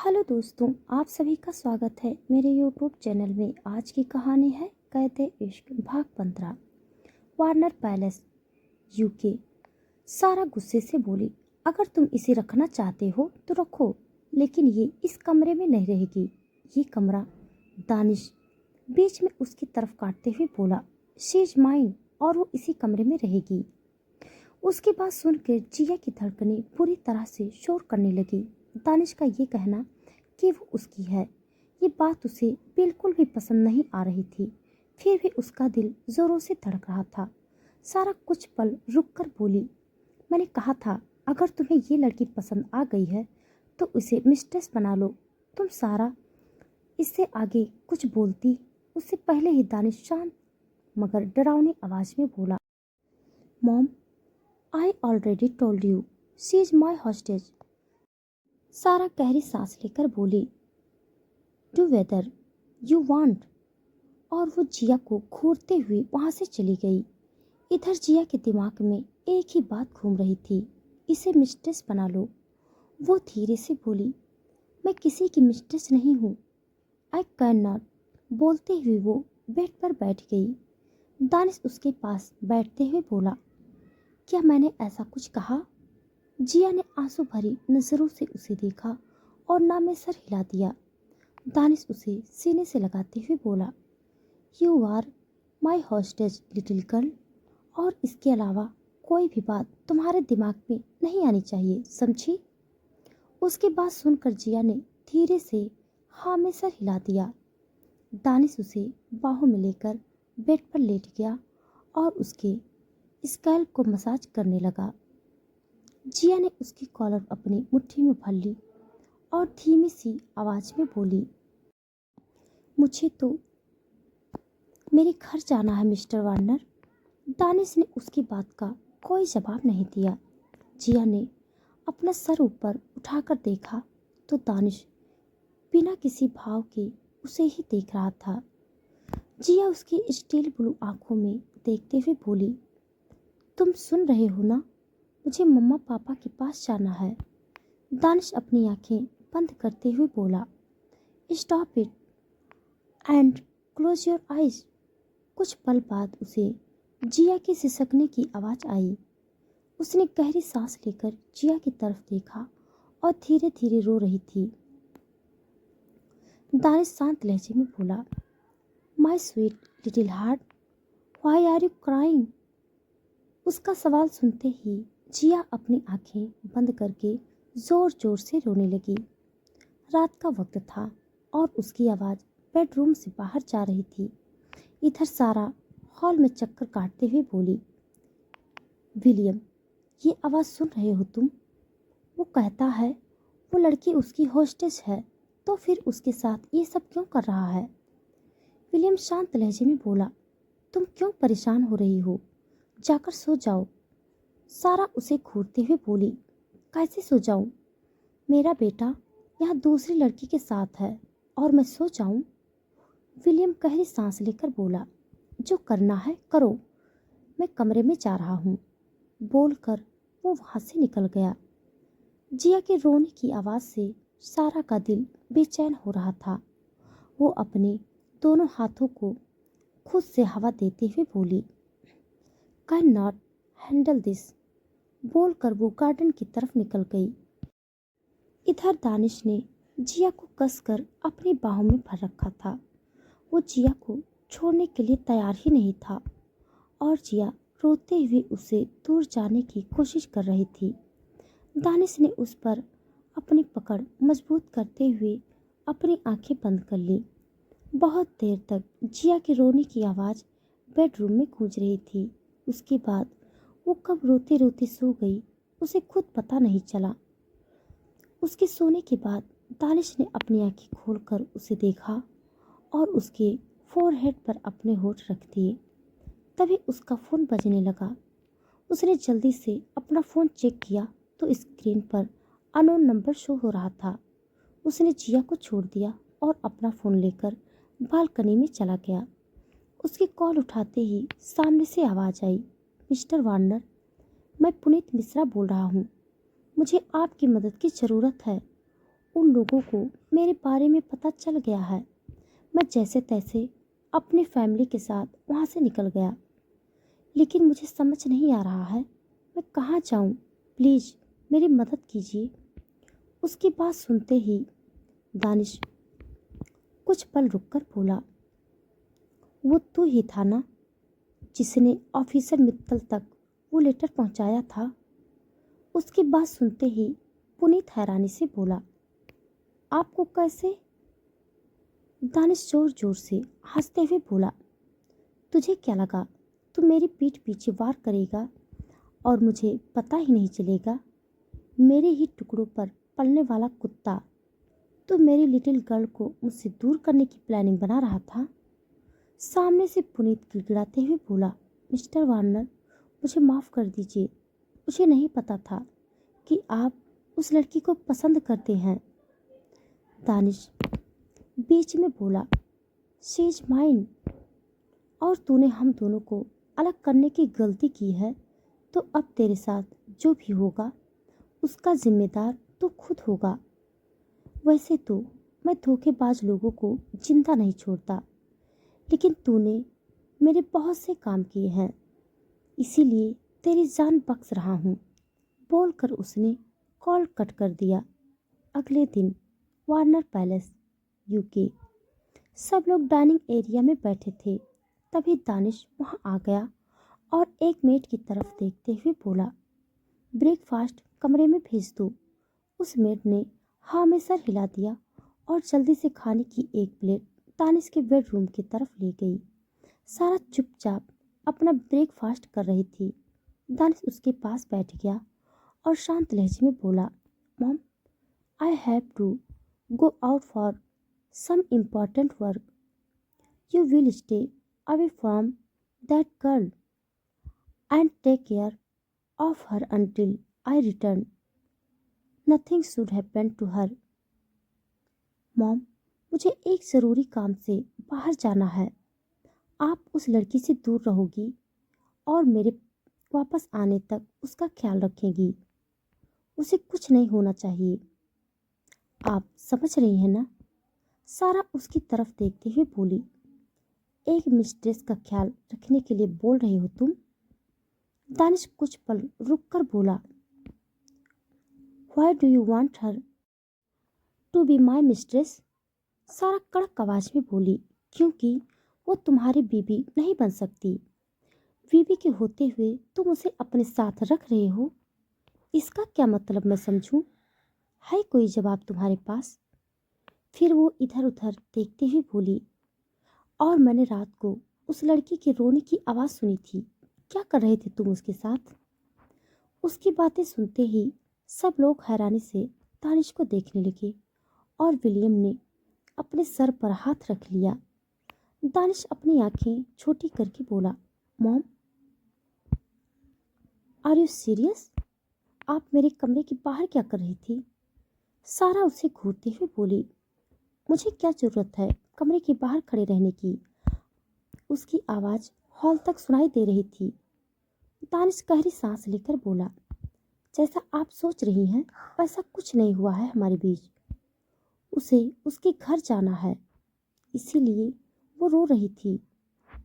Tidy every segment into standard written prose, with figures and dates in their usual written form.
Hello दोस्तों, आप सभी का स्वागत है मेरे यूट्यूब चैनल में। आज की कहानी है कैदे इश्क भाग 15। Warner palace, UK. सारा गुस्से से बोली, अगर तुम इसे रखना चाहते हो तो रखो, लेकिन ये इस कमरे में नहीं रहेगी। ये कमरा। दानिश बीच में उसकी तरफ काटते हुए बोला, शी इज माइन, और वो इसी कमरे में रहेगी। उसकी बात सुनकर जिया की धड़कनें पूरी तरह से शोर करने लगी। दानिश का ये कहना कि वो उसकी है, ये बात उसे बिल्कुल भी पसंद नहीं आ रही थी। फिर भी उसका दिल जोरों से धड़क रहा था। सारा कुछ पल रुककर बोली, मैंने कहा था अगर तुम्हें ये लड़की पसंद आ गई है तो उसे मिस्ट्रेस बना लो। तुम सारा। इससे आगे कुछ बोलती उससे पहले ही दानिश शांत मगर डरावनी आवाज में बोला, mom, I already told you she is my hostage. सारा गहरी सांस लेकर बोली, डू वेदर यू वांट, और वो जिया को घूरते हुए वहां से चली गई। इधर जिया के दिमाग में एक ही बात घूम रही थी, इसे मिस्ट्रेस बना लो। वो धीरे से बोली, मैं किसी की मिस्ट्रेस नहीं हूँ, आई कैन नॉट। बोलते हुए वो बेड पर बैठ गई। दानिश उसके पास बैठते हुए बोला, क्या मैंने ऐसा कुछ कहा? जिया ने आंसू भरी नजरों से उसे देखा और ना में सर हिला दिया। दानिश उसे सीने से लगाते हुए बोला, you are my hostage little girl, और इसके अलावा कोई भी बात तुम्हारे दिमाग में नहीं आनी चाहिए, समझी? उसकी बात सुनकर जिया ने धीरे से हाँ में सर हिला दिया। दानिश उसे बाहों में लेकर बेड पर लेट गया और उसके स्कैल्प को मसाज करने लगा। जिया ने उसकी कॉलर अपनी मुट्ठी में भर ली और धीमी सी आवाज में बोली, मुझे तो मेरे घर जाना है मिस्टर वार्नर। दानिश ने उसकी बात का कोई जवाब नहीं दिया। जिया ने अपना सर ऊपर उठाकर देखा तो दानिश बिना किसी भाव के उसे ही देख रहा था। जिया उसकी स्टील ब्लू आंखों में देखते हुए बोली, तुम सुन रहे हो ना, मुझे मम्मा पापा के पास जाना है। दानिश अपनी आंखें बंद करते हुए बोला, stop it and close your eyes. कुछ पल बाद उसे जिया के सिसकने की आवाज आई। उसने गहरी सांस लेकर जिया की तरफ देखा और धीरे धीरे रो रही थी। दानिश शांत लहजे में बोला, my sweet little heart, why are you crying? उसका सवाल सुनते ही जिया अपनी आंखें बंद करके जोर जोर से रोने लगी। रात का वक्त था और उसकी आवाज़ बेडरूम से बाहर जा रही थी। इधर सारा हॉल में चक्कर काटते हुए बोली, विलियम, ये आवाज़ सुन रहे हो तुम? वो कहता है वो लड़की उसकी होस्टेस है, तो फिर उसके साथ ये सब क्यों कर रहा है? विलियम शांत लहजे में बोला, तुम क्यों परेशान हो रही हो? जाकर सो जाओ। सारा उसे घूरते हुए बोली, कैसे सो जाऊं? मेरा बेटा यहाँ दूसरी लड़की के साथ है और मैं सो जाऊं? विलियम गहरी सांस लेकर बोला, जो करना है करो, मैं कमरे में जा रहा हूँ। बोलकर वो वहां से निकल गया। जिया के रोने की आवाज़ से सारा का दिल बेचैन हो रहा था। वो अपने दोनों हाथों को खुद से हवा देते हुए बोली, कैन नॉट हैंडल दिस। बोलकर वो गार्डन की तरफ निकल गई। इधर दानिश ने जिया को कसकर अपनी बाहों में भर रखा था। वो जिया को छोड़ने के लिए तैयार ही नहीं था और जिया रोते हुए उसे दूर जाने की कोशिश कर रही थी। दानिश ने उस पर अपनी पकड़ मजबूत करते हुए अपनी आंखें बंद कर ली। बहुत देर तक जिया के रोने की आवाज़ बेडरूम में गूंज रही थी। उसके बाद वो कब रोते रोते सो गई उसे खुद पता नहीं चला। उसके सोने के बाद दानिश ने अपनी आंखें खोलकर उसे देखा और उसके फोरहेड पर अपने होठ रख दिए। तभी उसका फ़ोन बजने लगा। उसने जल्दी से अपना फ़ोन चेक किया तो स्क्रीन पर अननोन नंबर शो हो रहा था। उसने जिया को छोड़ दिया और अपना फ़ोन लेकर बालकनी में चला गया। उसकी कॉल उठाते ही सामने से आवाज़ आई, मिस्टर वार्नर, मैं पुनीत मिश्रा बोल रहा हूँ। मुझे आपकी मदद की ज़रूरत है। उन लोगों को मेरे बारे में पता चल गया है। मैं जैसे तैसे अपनी फैमिली के साथ वहाँ से निकल गया, लेकिन मुझे समझ नहीं आ रहा है मैं कहाँ जाऊँ। प्लीज़ मेरी मदद कीजिए। उसकी बात सुनते ही दानिश कुछ पल रुककर बोला, वो तू ही था ना जिसने ऑफिसर मित्तल तक वो लेटर पहुंचाया था? उसकी बात सुनते ही पुनीत हैरानी से बोला, आपको कैसे? दानिश जोर जोर से हंसते हुए बोला, तुझे क्या लगा तू मेरी पीठ पीछे वार करेगा और मुझे पता ही नहीं चलेगा? मेरे ही टुकड़ों पर पलने वाला कुत्ता तो मेरी लिटिल गर्ल को मुझसे दूर करने की प्लानिंग बना रहा था। सामने से पुनीत गिड़गिड़ाते हुए बोला, मिस्टर वार्नर, मुझे माफ़ कर दीजिए। मुझे नहीं पता था कि आप उस लड़की को पसंद करते हैं। दानिश बीच में बोला, शी इज माइन, और तूने हम दोनों को अलग करने की गलती की है, तो अब तेरे साथ जो भी होगा उसका जिम्मेदार तो खुद होगा। वैसे तो मैं धोखेबाज लोगों को जिंदा नहीं छोड़ता, लेकिन तूने मेरे बहुत से काम किए हैं, इसीलिए तेरी जान बख्श रहा हूँ। बोलकर उसने कॉल कट कर दिया। अगले दिन वार्नर पैलेस, यूके। सब लोग डाइनिंग एरिया में बैठे थे। तभी दानिश वहाँ आ गया और एक मेड की तरफ देखते हुए बोला, ब्रेकफास्ट कमरे में भेज दो। उस मेड ने हाँ में सर हिला दिया और जल्दी से खाने की एक प्लेट दानिश के बेडरूम की तरफ ले गई। सारा चुपचाप अपना ब्रेकफास्ट कर रही थी। दानिश उसके पास बैठ गया और शांत लहजे में बोला, mom, I have to go out for some important work. You will stay away from that girl and take care of her until I return. Nothing should happen to her. Mom, मुझे एक ज़रूरी काम से बाहर जाना है। आप उस लड़की से दूर रहोगी और मेरे वापस आने तक उसका ख्याल रखेंगी। उसे कुछ नहीं होना चाहिए। आप समझ रही हैं ना? सारा उसकी तरफ देखते हुए बोली, एक मिस्ट्रेस का ख्याल रखने के लिए बोल रही हो तुम? दानिश कुछ पल रुककर बोला, why do you want her to be my mistress? Sara कड़क आवाज में बोली, क्योंकि वो तुम्हारी बीवी नहीं बन सकती। बीवी के होते हुए तुम उसे अपने साथ रख रहे हो, इसका क्या मतलब मैं समझूं? है कोई जवाब तुम्हारे पास? फिर वो इधर उधर देखते हुए बोली, और मैंने रात को उस लड़की के रोने की आवाज़ सुनी थी। क्या कर रहे थे तुम उसके साथ? उसकी बातें सुनते ही सब लोग हैरानी से दानिश को देखने लगे और विलियम ने अपने सर पर हाथ रख लिया। दानिश अपनी आंखें छोटी करके बोला, मॉम, आर यू सीरियस? आप मेरे कमरे के बाहर क्या कर रही थी? सारा उसे घूरते हुए बोली, मुझे क्या जरूरत है कमरे के बाहर खड़े रहने की? उसकी आवाज़ हॉल तक सुनाई दे रही थी। दानिश गहरी सांस लेकर बोला, जैसा आप सोच रही हैं वैसा कुछ नहीं हुआ है हमारे बीच। उसे उसके घर जाना है, इसीलिए वो रो रही थी।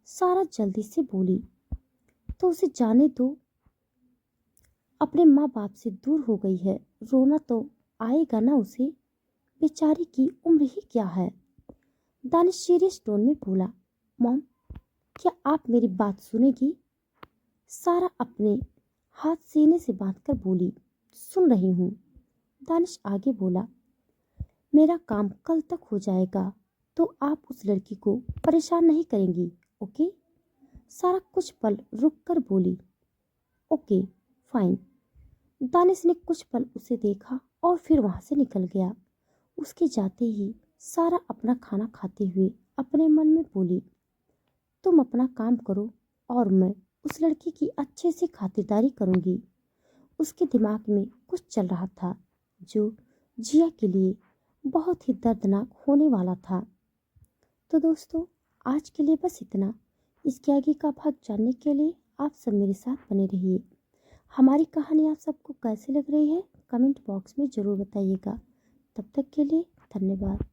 सारा जल्दी से बोली, तो उसे जाने दो। अपने माँ बाप से दूर हो गई है, रोना तो आएगा ना उसे। बेचारी की उम्र ही क्या है। दानिश सीरियस टोन में बोला, मॉम, क्या आप मेरी बात सुनेगी? सारा अपने हाथ सीने से बांधकर बोली, सुन रही हूँ। दानिश आगे बोला, मेरा काम कल तक हो जाएगा तो आप उस लड़की को परेशान नहीं करेंगी, ओके? सारा कुछ पल रुक कर बोली, ओके फाइन। दानिश ने कुछ पल उसे देखा और फिर वहां से निकल गया। उसके जाते ही सारा अपना खाना खाते हुए अपने मन में बोली, तुम अपना काम करो और मैं उस लड़की की अच्छे से खातिरदारी करूंगी। उसके दिमाग में कुछ चल रहा था जो जिया के लिए बहुत ही दर्दनाक होने वाला था। तो दोस्तों, आज के लिए बस इतना। इसके आगे का भाग जानने के लिए आप सब मेरे साथ बने रहिए। हमारी कहानी आप सबको कैसी लग रही है कमेंट बॉक्स में ज़रूर बताइएगा। तब तक के लिए धन्यवाद।